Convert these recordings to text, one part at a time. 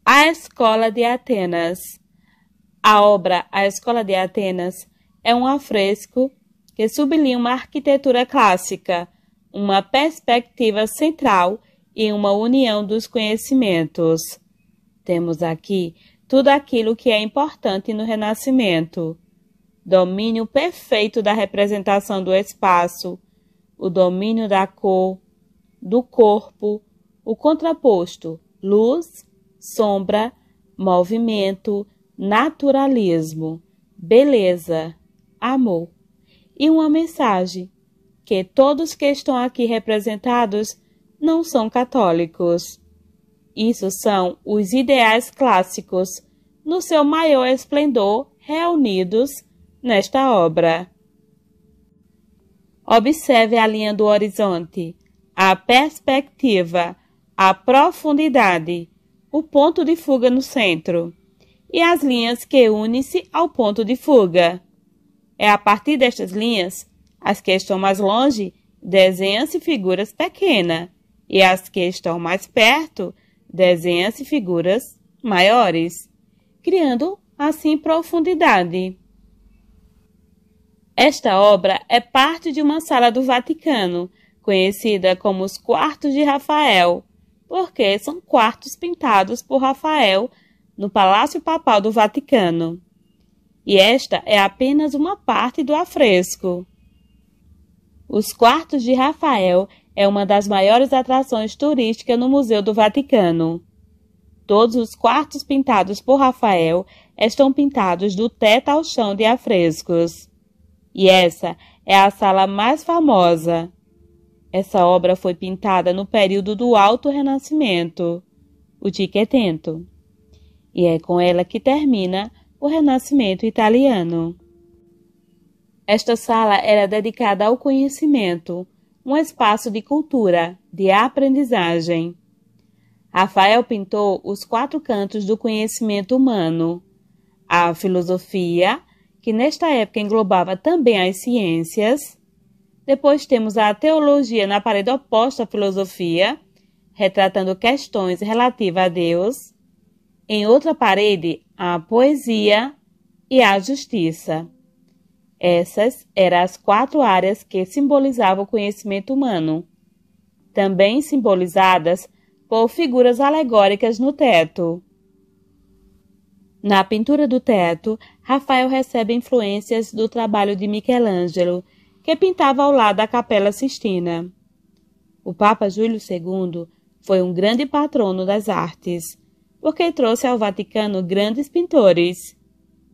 A Escola de Atenas. A obra A Escola de Atenas é um afresco que sublinha uma arquitetura clássica, uma perspectiva central e uma união dos conhecimentos. Temos aqui tudo aquilo que é importante no Renascimento: domínio perfeito da representação do espaço, o domínio da cor, do corpo, o contraposto, luz, sombra, movimento, naturalismo, beleza, amor. E uma mensagem: que todos que estão aqui representados não são católicos. Isso são os ideais clássicos, no seu maior esplendor, reunidos nesta obra. Observe a linha do horizonte, a perspectiva, a profundidade, o ponto de fuga no centro e as linhas que unem-se ao ponto de fuga. É a partir destas linhas, as que estão mais longe desenham-se figuras pequenas e as que estão mais perto desenham-se figuras maiores, criando assim profundidade. Esta obra é parte de uma sala do Vaticano, conhecida como os Quartos de Rafael, porque são quartos pintados por Rafael no Palácio Papal do Vaticano. E esta é apenas uma parte do afresco. Os Quartos de Rafael é uma das maiores atrações turísticas no Museu do Vaticano. Todos os quartos pintados por Rafael estão pintados do teto ao chão de afrescos. E essa é a sala mais famosa. Essa obra foi pintada no período do Alto Renascimento, o Cinquecento, e é com ela que termina o Renascimento italiano. Esta sala era dedicada ao conhecimento, um espaço de cultura, de aprendizagem. Rafael pintou os 4 cantos do conhecimento humano: a filosofia, que nesta época englobava também as ciências. Depois temos a teologia na parede oposta à filosofia, retratando questões relativas a Deus. Em outra parede, a poesia e a justiça. Essas eram as 4 áreas que simbolizavam o conhecimento humano, também simbolizadas por figuras alegóricas no teto. Na pintura do teto, Rafael recebe influências do trabalho de Michelangelo, que pintava ao lado da Capela Sistina. O Papa Júlio II foi um grande patrono das artes, porque trouxe ao Vaticano grandes pintores.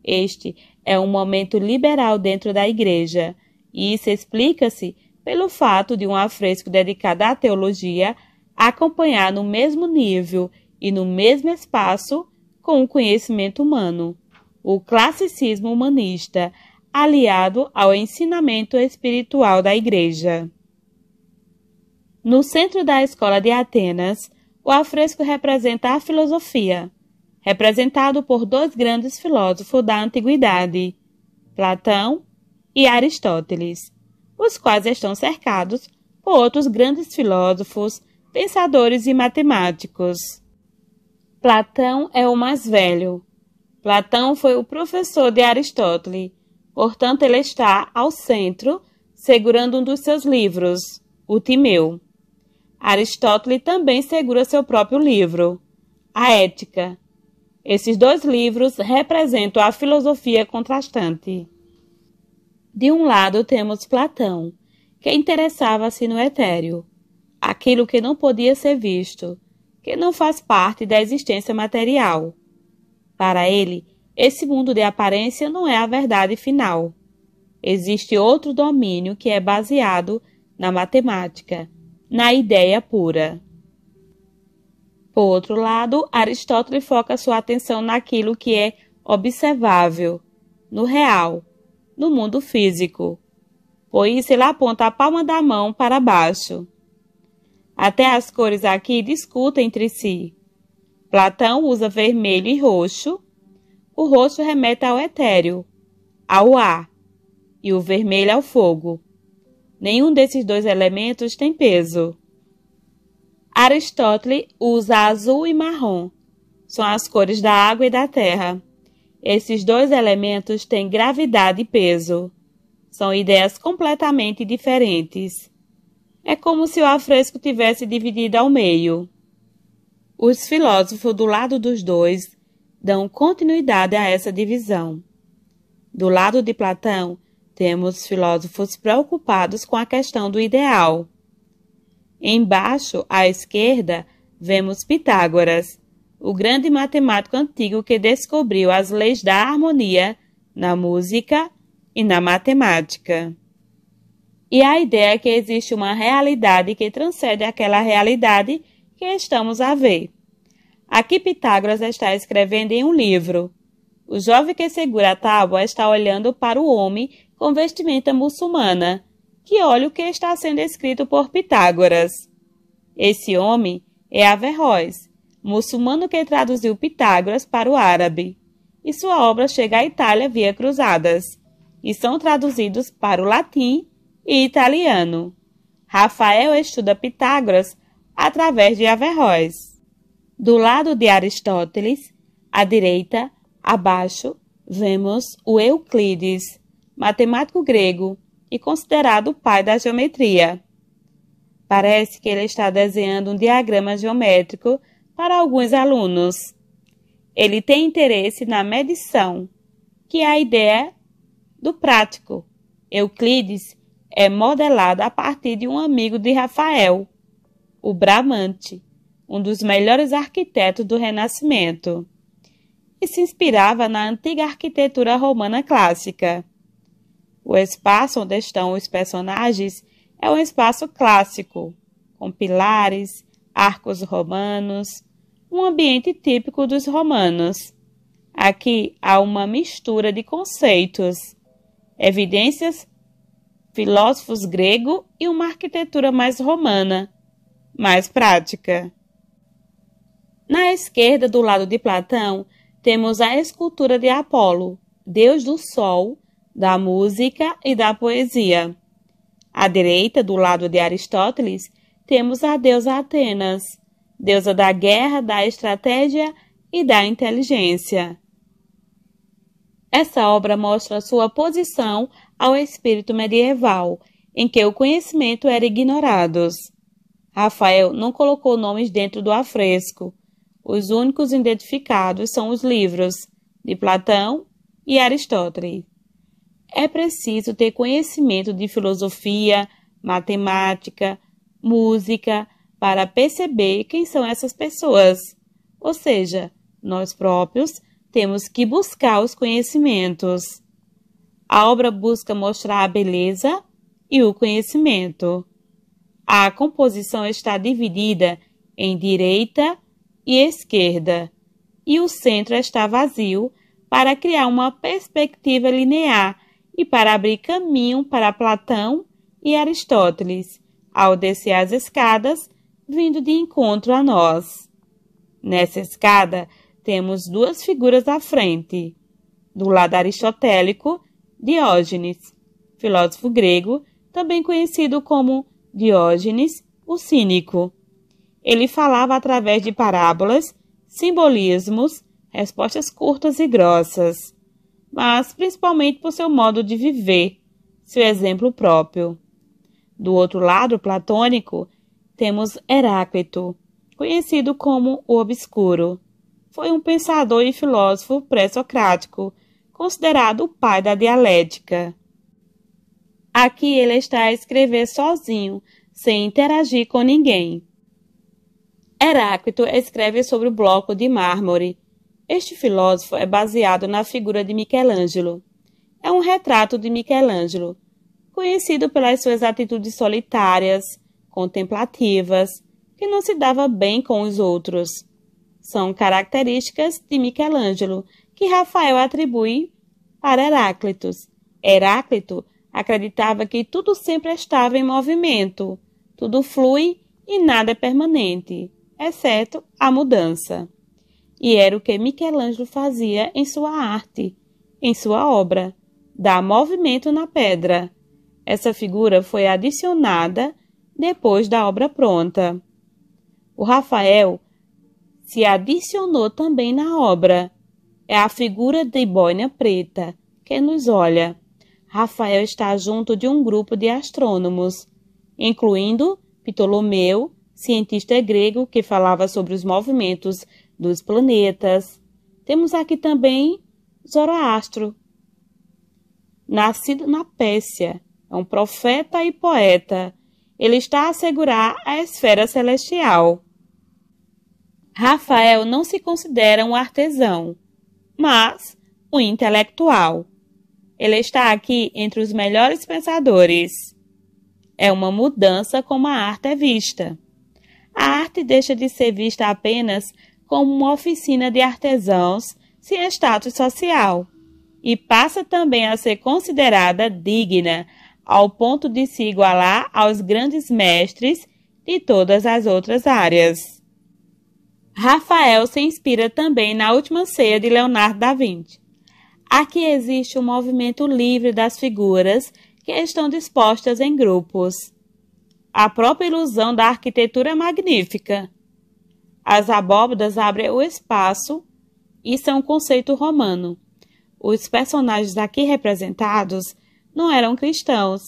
Este é um momento liberal dentro da Igreja, e isso explica-se pelo fato de um afresco dedicado à teologia acompanhar no mesmo nível e no mesmo espaço com o conhecimento humano, o classicismo humanista, aliado ao ensinamento espiritual da Igreja. No centro da Escola de Atenas, o afresco representa a filosofia, representado por 2 grandes filósofos da antiguidade, Platão e Aristóteles, os quais estão cercados por outros grandes filósofos, pensadores e matemáticos. Platão é o mais velho. Platão foi o professor de Aristóteles, portanto ele está ao centro, segurando um dos seus livros, o Timeu. Aristóteles também segura seu próprio livro, a Ética. Esses 2 livros representam a filosofia contrastante. De um lado temos Platão, que interessava-se no etéreo, aquilo que não podia ser visto, que não faz parte da existência material. Para ele, esse mundo de aparência não é a verdade final. Existe outro domínio que é baseado na matemática, na ideia pura. Por outro lado, Aristóteles foca sua atenção naquilo que é observável, no real, no mundo físico. Por isso, ele aponta a palma da mão para baixo. Até as cores aqui discutem entre si. Platão usa vermelho e roxo. O roxo remete ao etéreo, ao ar, e o vermelho ao fogo. Nenhum desses 2 elementos tem peso. Aristóteles usa azul e marrom. são as cores da água e da terra. Esses dois elementos têm gravidade e peso. São ideias completamente diferentes. É como se o afresco tivesse dividido ao meio. Os filósofos do lado dos dois dão continuidade a essa divisão. Do lado de Platão, temos filósofos preocupados com a questão do ideal. Embaixo, à esquerda, vemos Pitágoras, o grande matemático antigo que descobriu as leis da harmonia na música e na matemática. E a ideia é que existe uma realidade que transcende aquela realidade que estamos a ver. Aqui Pitágoras está escrevendo em um livro. O jovem que segura a tábua está olhando para o homem com vestimenta muçulmana, que olha o que está sendo escrito por Pitágoras. Esse homem é Averroes, muçulmano que traduziu Pitágoras para o árabe, e sua obra chega à Itália via cruzadas, e são traduzidos para o latim e italiano. Rafael estuda Pitágoras através de Averroes. Do lado de Aristóteles, à direita, abaixo, vemos o Euclides, matemático grego e considerado o pai da geometria. Parece que ele está desenhando um diagrama geométrico para alguns alunos. Ele tem interesse na medição, que é a ideia do prático. Euclides é modelado a partir de um amigo de Rafael, o Bramante, um dos melhores arquitetos do Renascimento, e se inspirava na antiga arquitetura romana clássica. O espaço onde estão os personagens é um espaço clássico, com pilares, arcos romanos, um ambiente típico dos romanos. Aqui há uma mistura de conceitos, evidências, filósofos grego e uma arquitetura mais romana, mais prática. Na esquerda, do lado de Platão, temos a escultura de Apolo, deus do sol, da música e da poesia. À direita, do lado de Aristóteles, temos a deusa Atenas, deusa da guerra, da estratégia e da inteligência. Essa obra mostra sua oposição ao espírito medieval, em que o conhecimento era ignorado. Rafael não colocou nomes dentro do afresco. Os únicos identificados são os livros de Platão e Aristóteles. É preciso ter conhecimento de filosofia, matemática, música, para perceber quem são essas pessoas. Ou seja, nós próprios temos que buscar os conhecimentos. A obra busca mostrar a beleza e o conhecimento. A composição está dividida em direita e esquerda, e o centro está vazio para criar uma perspectiva linear e para abrir caminho para Platão e Aristóteles, ao descer as escadas, vindo de encontro a nós. Nessa escada, temos duas figuras à frente. Do lado aristotélico, Diógenes, filósofo grego, também conhecido como Diógenes, o Cínico. Ele falava através de parábolas, simbolismos, respostas curtas e grossas, mas principalmente por seu modo de viver, seu exemplo próprio. Do outro lado platônico, temos Heráclito, conhecido como o Obscuro. Foi um pensador e filósofo pré-socrático, considerado o pai da dialética. Aqui ele está a escrever sozinho, sem interagir com ninguém. Heráclito escreve sobre o bloco de mármore. Este filósofo é baseado na figura de Michelangelo. É um retrato de Michelangelo, conhecido pelas suas atitudes solitárias, contemplativas, que não se dava bem com os outros. São características de Michelangelo que Rafael atribui para Heráclito. Heráclito acreditava que tudo sempre estava em movimento, tudo flui e nada é permanente, exceto a mudança. E era o que Michelangelo fazia em sua arte, em sua obra, dar movimento na pedra. Essa figura foi adicionada depois da obra pronta. O Rafael se adicionou também na obra. É a figura de boina preta que nos olha. Rafael está junto de um grupo de astrônomos, incluindo Ptolomeu, cientista grego que falava sobre os movimentos dos planetas. Temos aqui também Zoroastro, nascido na Pérsia, é um profeta e poeta. Ele está a assegurar a esfera celestial. Rafael não se considera um artesão, mas um intelectual. Ele está aqui entre os melhores pensadores. É uma mudança como a arte é vista. A arte deixa de ser vista apenas como uma oficina de artesãos sem status social e passa também a ser considerada digna ao ponto de se igualar aos grandes mestres de todas as outras áreas. Rafael se inspira também na Última Ceia de Leonardo da Vinci. Aqui existe um movimento livre das figuras que estão dispostas em grupos. A própria ilusão da arquitetura é magnífica. As abóbadas abrem o espaço. Isso é um conceito romano. Os personagens aqui representados não eram cristãos,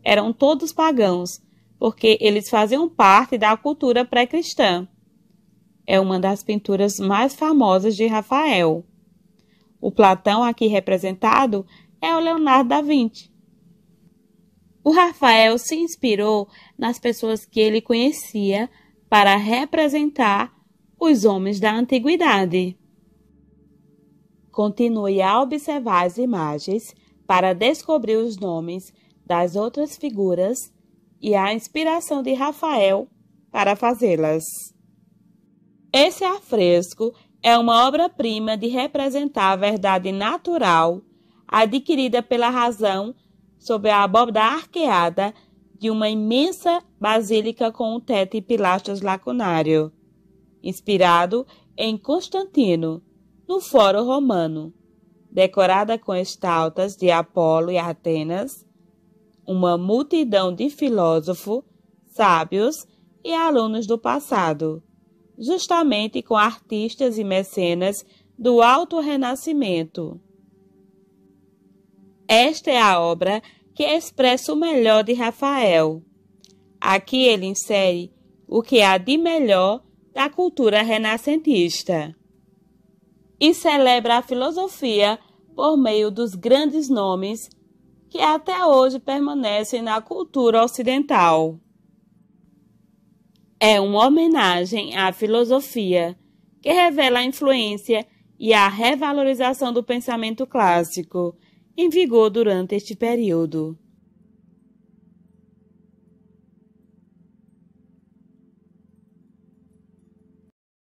eram todos pagãos, porque eles faziam parte da cultura pré-cristã. É uma das pinturas mais famosas de Rafael. O Platão aqui representado é o Leonardo da Vinci. O Rafael se inspirou nas pessoas que ele conhecia para representar os homens da antiguidade. Continue a observar as imagens para descobrir os nomes das outras figuras e a inspiração de Rafael para fazê-las. Esse afresco é uma obra-prima de representar a verdade natural adquirida pela razão sob a abóbada arqueada de uma imensa basílica com um teto e pilastras lacunário, inspirado em Constantino, no Fórum Romano, decorada com estátuas de Apolo e Atenas, uma multidão de filósofos, sábios e alunos do passado, justamente com artistas e mecenas do Alto Renascimento. Esta é a obra que expressa o melhor de Rafael. Aqui ele insere o que há de melhor da cultura renascentista e celebra a filosofia por meio dos grandes nomes que até hoje permanecem na cultura ocidental. É uma homenagem à filosofia que revela a influência e a revalorização do pensamento clássico em vigor durante este período.